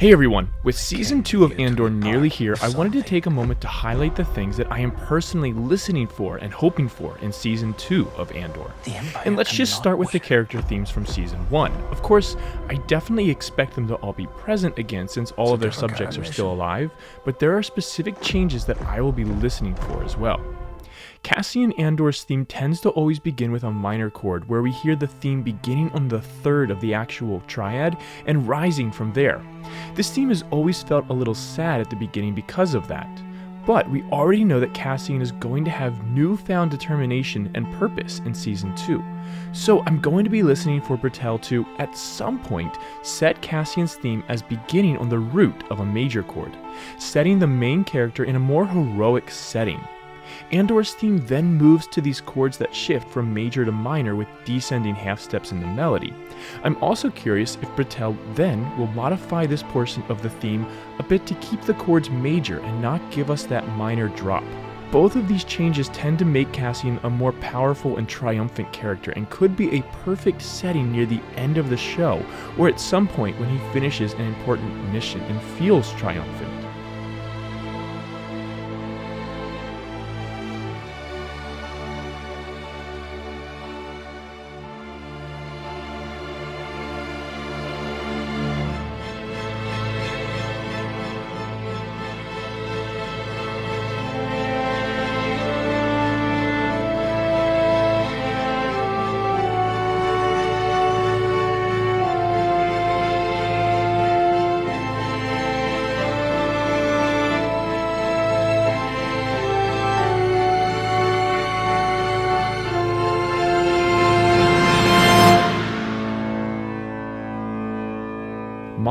Hey everyone, with Season 2 of Andor nearly here, I wanted to take a moment to highlight the things that I am personally listening for and hoping for in Season 2 of Andor. And let's just start with the character themes from Season 1. Of course, I definitely expect them to all be present again since all of their subjects are still alive, but there are specific changes that I will be listening for as well. Cassian Andor's theme tends to always begin with a minor chord, where we hear the theme beginning on the third of the actual triad and rising from there. This theme has always felt a little sad at the beginning because of that. But we already know that Cassian is going to have newfound determination and purpose in Season 2. So I'm going to be listening for Bertel to, at some point, set Cassian's theme as beginning on the root of a major chord, setting the main character in a more heroic setting. Andor's theme then moves to these chords that shift from major to minor with descending half steps in the melody. I'm also curious if Bertel then will modify this portion of the theme a bit to keep the chords major and not give us that minor drop. Both of these changes tend to make Cassian a more powerful and triumphant character and could be a perfect setting near the end of the show or at some point when he finishes an important mission and feels triumphant.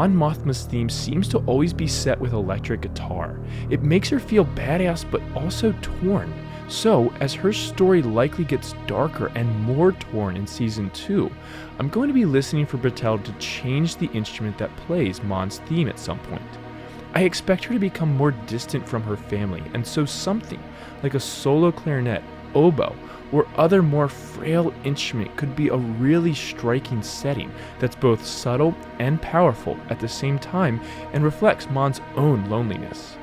Mon Mothma's theme seems to always be set with electric guitar. It makes her feel badass but also torn. So, as her story likely gets darker and more torn in Season 2, I'm going to be listening for Bertel to change the instrument that plays Mon's theme at some point. I expect her to become more distant from her family, and so something like a solo clarinet, oboe, or other more frail instrument could be a really striking setting that's both subtle and powerful at the same time and reflects Mon's own loneliness.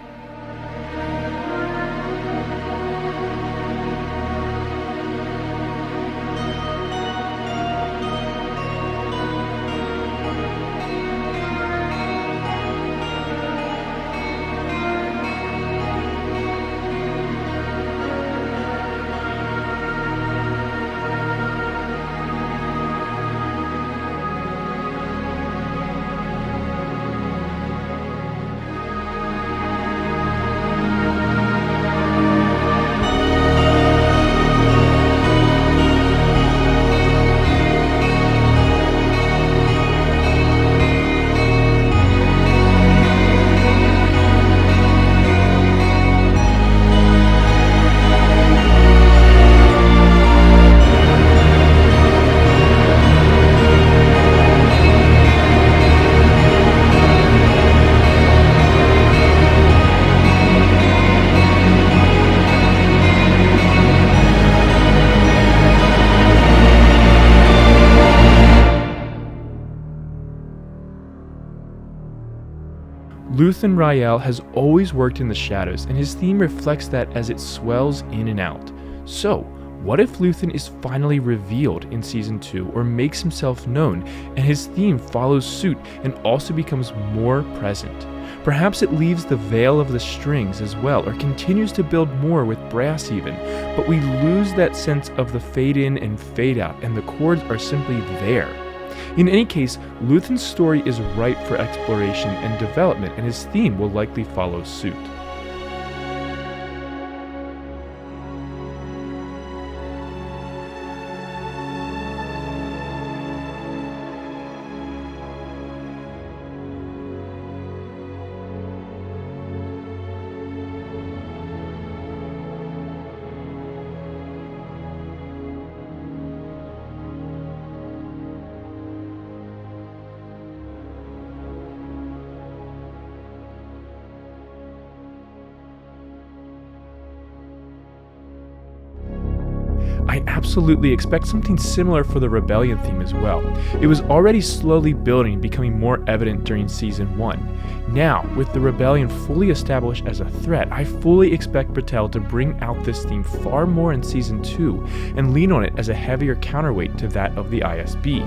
Luthen Rael has always worked in the shadows, and his theme reflects that as it swells in and out. So, what if Luthen is finally revealed in Season 2 or makes himself known, and his theme follows suit and also becomes more present? Perhaps it leaves the veil of the strings as well, or continues to build more with brass even, but we lose that sense of the fade in and fade out, and the chords are simply there. In any case, Luthen's story is ripe for exploration and development, and his theme will likely follow suit. I absolutely expect something similar for the Rebellion theme as well. It was already slowly building and becoming more evident during Season 1. Now, with the Rebellion fully established as a threat, I fully expect Bertel to bring out this theme far more in Season 2 and lean on it as a heavier counterweight to that of the ISB.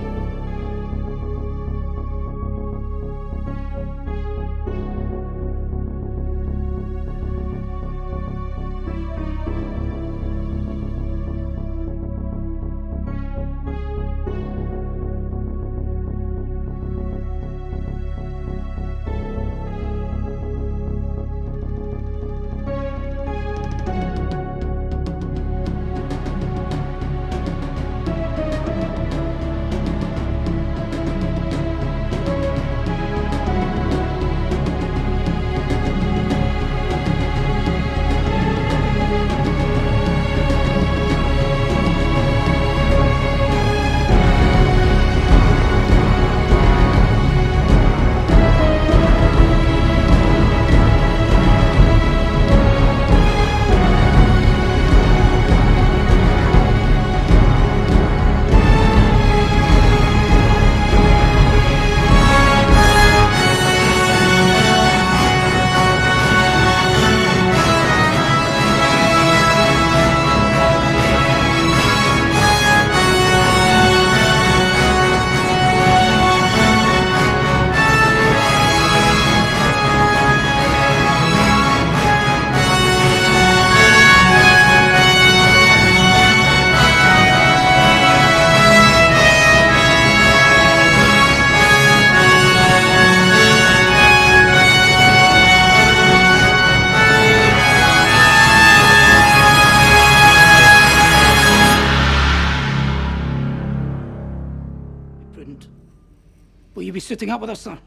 Will you be sitting up with us, son?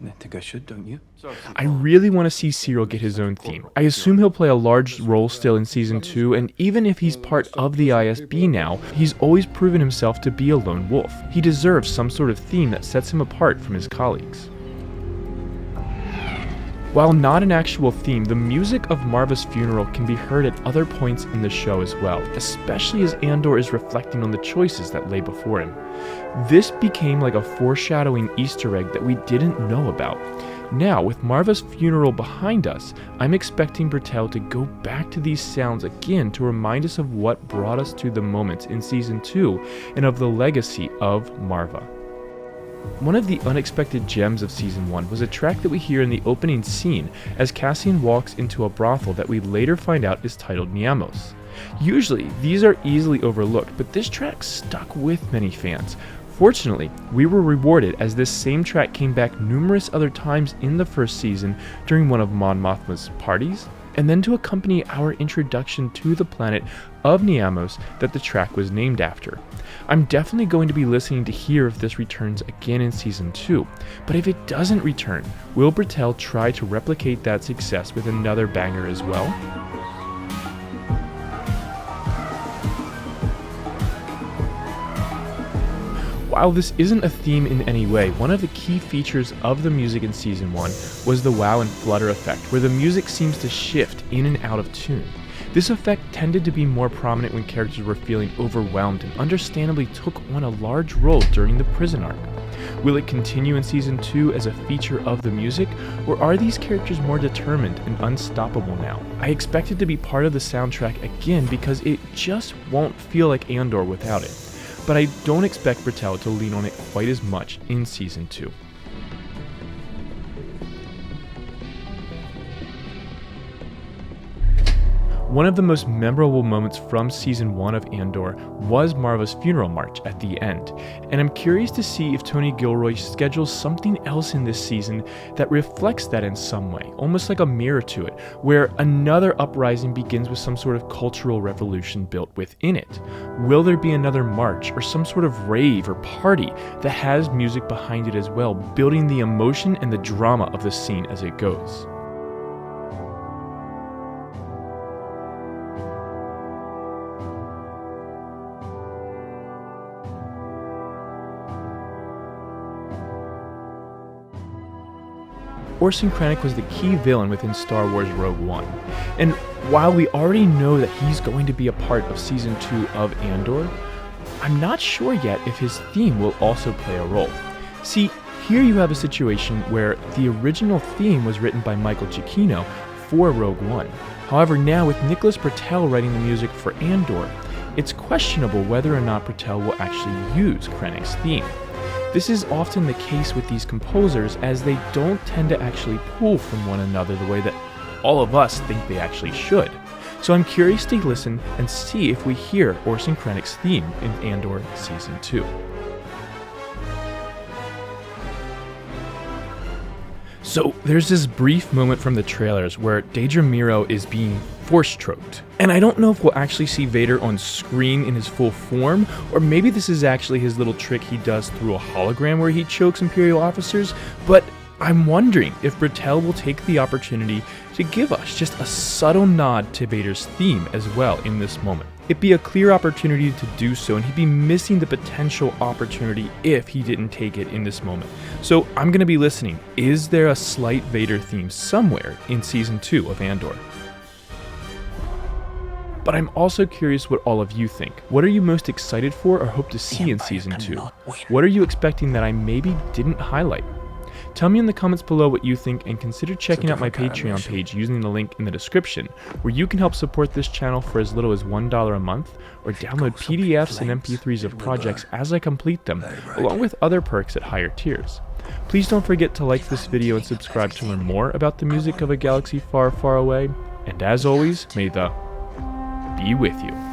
I think I should, don't you? I really want to see Cyril get his own theme. I assume he'll play a large role still in Season 2, and even if he's part of the ISB now, he's always proven himself to be a lone wolf. He deserves some sort of theme that sets him apart from his colleagues. While not an actual theme, the music of Marva's funeral can be heard at other points in the show as well, especially as Andor is reflecting on the choices that lay before him. This became like a foreshadowing Easter egg that we didn't know about. Now, with Marva's funeral behind us, I'm expecting Bertel to go back to these sounds again to remind us of what brought us to the moments in Season 2 and of the legacy of Marva. One of the unexpected gems of Season 1 was a track that we hear in the opening scene as Cassian walks into a brothel that we later find out is titled Mammos. Usually, these are easily overlooked, but this track stuck with many fans. Fortunately, we were rewarded as this same track came back numerous other times in the first season during one of Mon Mothma's parties, and then to accompany our introduction to the planet of Mammos that the track was named after. I'm definitely going to be listening to hear if this returns again in Season 2, but if it doesn't return, will Bertel try to replicate that success with another banger as well? While this isn't a theme in any way, one of the key features of the music in Season 1 was the wow and flutter effect, where the music seems to shift in and out of tune. This effect tended to be more prominent when characters were feeling overwhelmed and understandably took on a large role during the prison arc. Will it continue in Season 2 as a feature of the music, or are these characters more determined and unstoppable now? I expect it to be part of the soundtrack again because it just won't feel like Andor without it. But I don't expect Bertel to lean on it quite as much in Season 2. One of the most memorable moments from Season 1 of Andor was Marva's funeral march at the end, and I'm curious to see if Tony Gilroy schedules something else in this season that reflects that in some way, almost like a mirror to it, where another uprising begins with some sort of cultural revolution built within it. Will there be another march or some sort of rave or party that has music behind it as well, building the emotion and the drama of the scene as it goes? Orson Krennic was the key villain within Star Wars Rogue One. And while we already know that he's going to be a part of Season 2 of Andor, I'm not sure yet if his theme will also play a role. See, here you have a situation where the original theme was written by Michael Giacchino for Rogue One. However, now with Nicholas Britell writing the music for Andor, it's questionable whether or not Britell will actually use Krennic's theme. This is often the case with these composers, as they don't tend to actually pull from one another the way that all of us think they actually should. So I'm curious to listen and see if we hear Orson Krennic's theme in Andor Season 2. So there's this brief moment from the trailers where Dedra Meero is being force-choked. And I don't know if we'll actually see Vader on screen in his full form, or maybe this is actually his little trick he does through a hologram where he chokes Imperial officers, but I'm wondering if Britell will take the opportunity to give us just a subtle nod to Vader's theme as well in this moment. It'd be a clear opportunity to do so, and he'd be missing the potential opportunity if he didn't take it in this moment. So I'm going to be listening. Is there a slight Vader theme somewhere in Season 2 of Andor? But I'm also curious what all of you think. What are you most excited for or hope to see in Season 2? What are you expecting that I maybe didn't highlight? Tell me in the comments below what you think, and consider checking out my Patreon page using the link in the description, where you can help support this channel for as little as $1 a month, or download PDFs and MP3s of projects as I complete them, along with other perks at higher tiers. Please don't forget to like this video and subscribe to learn more about the music of a galaxy far, far away, and as always, may the be with you.